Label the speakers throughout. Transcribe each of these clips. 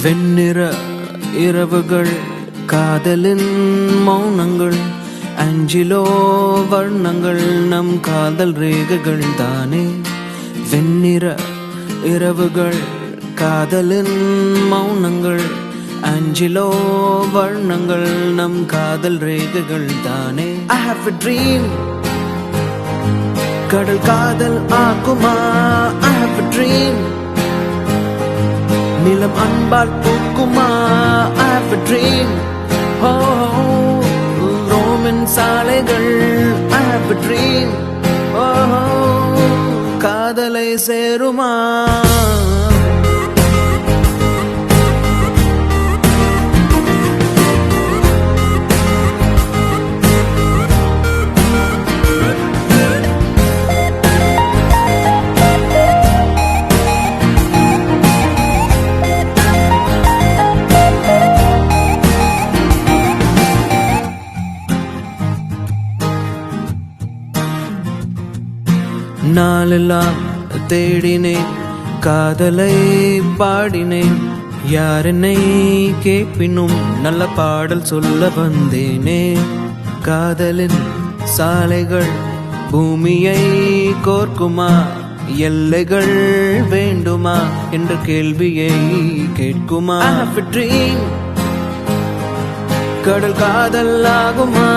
Speaker 1: வெண்ணிற இரவுகள் காதலின் மௌனங்கள் அஞ்சிலோ வர்ணங்கள் நம் காதல் ரேகைகள் தானே. வெண்ணிற இரவுகள் காதலின் மௌனங்கள் அஞ்சிலோ வர்ணங்கள் நம் காதல் ரேகைகள் தானே. I have a dream கடல் காதல் ஆகுமா. I have a dream நிலம் அன்பால் பூக்குமா. I have a dream ரோமின் சாலைகள். I have a dream காதலை சேருமா. நாளெல்லாம் தேடினேன் காதலை பாடினேன். யார் என்னை கேட்பினும் நல்ல பாடல் சொல்ல வந்தேனே. காதலின் சாலைகள் பூமியை கோர்க்குமா. எல்லைகள் வேண்டுமா என்ற கேள்வியை கேட்குமா. I have a dream கடல் காதல் ஆகுமா.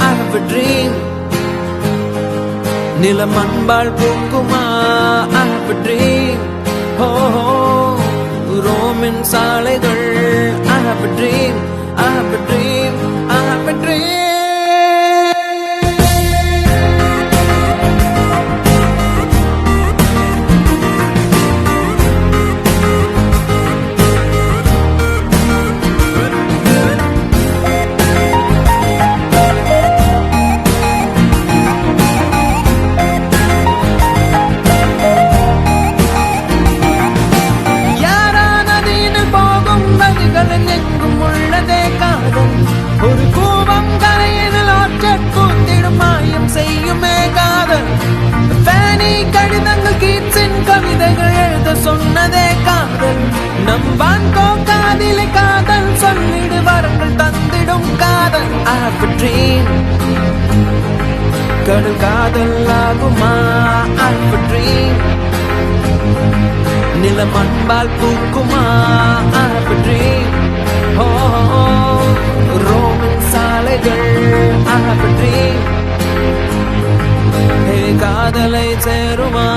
Speaker 1: I have a dream நிலம் அன்பால் பூக்குமா. I have a dream ரோமின் சாலைகள். I have a dream I have a dream I have a dream. எங்கும் உள்ளதே காதல் ஒரு கூவம் கரையினில் ஆற்றக் கூத்திடும் மாயம் செய்யுமே காதல். ஃபேனி கடிதங்கள் கீட்ஸின் கவிதைகள் எழுத சொன்னதே காதல். நம் வான்கோ காதிலே காதல் சொல்லிடு வரங்கள் தந்திடும் காதல். I have a dream கடல் காதல் ஆகுமா. I have a dream நிலம் அன்பால் பூக்குமா. I have a dream ரோமின் சாலைகள். I have a dream காதலை சேருமா.